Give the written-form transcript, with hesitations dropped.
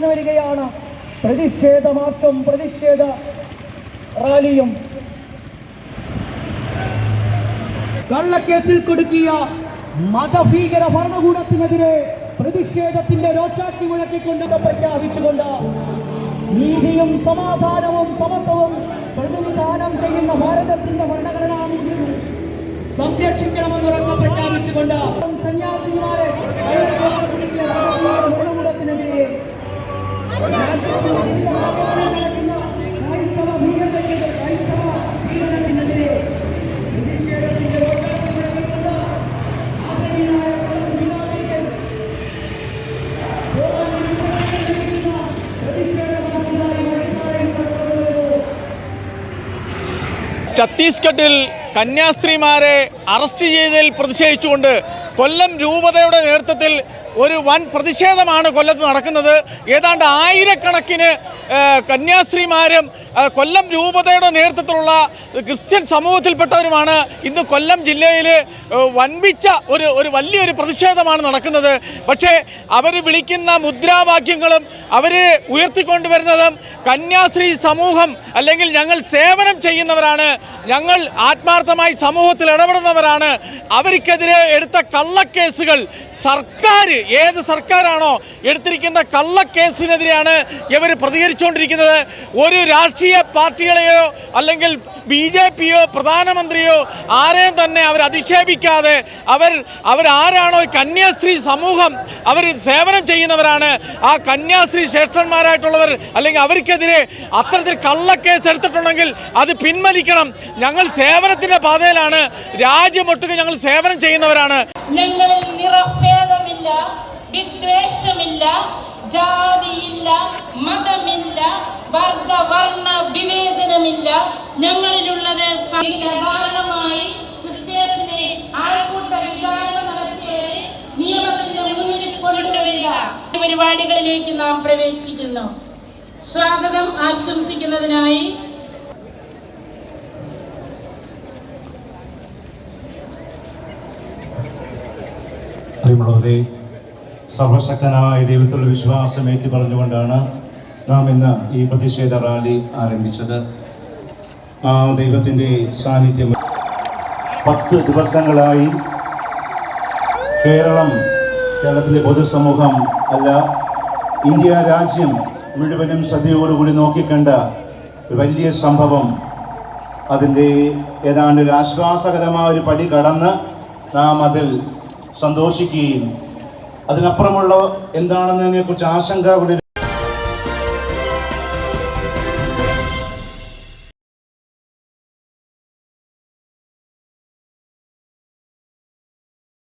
വരികയാണ്. പ്രതിഷേധ മാർച്ചും പ്രതിഷേധ റാലിയും കള്ളക്കേസിൽ കുടുക്കിയ മതഭീകര ഭരണകൂടത്തിനെതിരെ പ്രതിഷേധത്തിന്റെ രോഷാഗ്നി മുഴക്കിക്കൊണ്ട് പ്രഖ്യാപിച്ചുകൊണ്ട് നീതിയും സമാധാനവും സമത്വവും പ്രതിനിധാനം ചെയ്യുന്ന ഭാരതത്തിന്റെ ഭരണഘടനാ മൂല്യം സംരക്ഷിക്കണമെന്നുറക്കെ പ്രഖ്യാപിച്ചുകൊണ്ട് സന്യാസിമാരെ ഭരണകൂടത്തിനെതിരെ ഛത്തീസ്ഗഡിൽ കന്യാസ്ത്രീമാരെ അറസ്റ്റ് ചെയ്തതിൽ പ്രതിഷേധിച്ചുകൊണ്ട് കൊല്ലം രൂപതയുടെ നേതൃത്വത്തിൽ ഒരു വൻ പ്രതിഷേധമാണ് കൊല്ലത്ത് നടക്കുന്നത്. ഏതാണ്ട് ആയിരക്കണക്കിന് കന്യാസ്ത്രീമാരും കൊല്ലം രൂപതയുടെ നേതൃത്വത്തിലുള്ള ക്രിസ്ത്യൻ സമൂഹത്തിൽപ്പെട്ടവരുമാണ് ഇന്ന് കൊല്ലം ജില്ലയിൽ വൻപിച്ച ഒരു വലിയൊരു പ്രതിഷേധമാണ് നടക്കുന്നത്. പക്ഷേ അവർ വിളിക്കുന്ന മുദ്രാവാക്യങ്ങളും അവർ ഉയർത്തിക്കൊണ്ടുവരുന്നതും കന്യാസ്ത്രീ സമൂഹം അല്ലെങ്കിൽ ഞങ്ങൾ സേവനം ചെയ്യുന്നവരാണ്, ഞങ്ങൾ ആത്മാർത്ഥമായി സമൂഹത്തിൽ ഇടപെടുന്നവരാണ്, അവർക്കെതിരെ എടുത്ത കള്ളക്കേസുകൾ സർക്കാർ ഏത് സർക്കാരാണോ എടുത്തിരിക്കുന്ന കള്ളക്കേസിനെതിരെയാണ് ഇവർ പ്രതികരിച്ചുകൊണ്ടിരിക്കുന്നത്. ഒരു രാഷ്ട്രീയ പാർട്ടികളെയോ അല്ലെങ്കിൽ BJPയോ പ്രധാനമന്ത്രിയോ ആരെയും തന്നെ അവർ അധിക്ഷേപിക്കാതെ അവരാരാണോ കന്യാസ്ത്രീ സമൂഹം അവർ സേവനം ചെയ്യുന്നവരാണ്, ആ കന്യാസ്ത്രീ ശ്രേഷ്ഠന്മാരായിട്ടുള്ളവർ അല്ലെങ്കിൽ അവർക്കെതിരെ അത്തരത്തിൽ കള്ളക്കേസ് എടുത്തിട്ടുണ്ടെങ്കിൽ അത് പിൻവലിക്കണം. ഞങ്ങൾ സേവനത്തിൻ്റെ പാതയിലാണ്, രാജ്യമൊട്ടുക്ക് ഞങ്ങൾ സേവനം ചെയ്യുന്നവരാണ്. ഞങ്ങളിൽ നിറഭേദമില്ല, വിദ്വേഷമില്ല, ജാതിയില്ല, മതമില്ല, വർഗവർണ്ണ വിവേചനമില്ല. ഞങ്ങളിലുള്ളത് സാധാരണമായി സിസ്റ്റേഴ്സിനെ ആൾക്കൂട്ട വിചാരണ നടത്തിയത് നിയമത്തിന്റെ മുന്നിൽ കൊണ്ടുവരിക പരിപാടികളിലേക്ക് നാം പ്രവേശിക്കുന്നു. സ്വാഗതം ആശംസിക്കുന്നതിനായി പ്രിയമുള്ളവരെ, സർവശക്തനായ ദൈവത്തിലുള്ള വിശ്വാസം ഏറ്റു പറഞ്ഞുകൊണ്ടാണ് നാം ഇന്ന് ഈ പ്രതിഷേധ റാലി ആരംഭിച്ചത്. ആ ദൈവത്തിൻ്റെ സാന്നിധ്യം 10 ദിവസങ്ങളായി കേരളത്തിലെ പൊതുസമൂഹം അല്ല, ഇന്ത്യ രാജ്യം മുഴുവനും ശ്രദ്ധയോടുകൂടി നോക്കിക്കണ്ട വലിയ സംഭവം. അതിൻ്റെ ഏതാണ്ട് ഒരു ആശ്വാസകരമായ ഒരു പടി കടന്ന് നാം അതിൽ സന്തോഷിക്കുകയും അതിനപ്പുറമുള്ള എന്താണെന്നതിനെക്കുറിച്ച് ആശങ്ക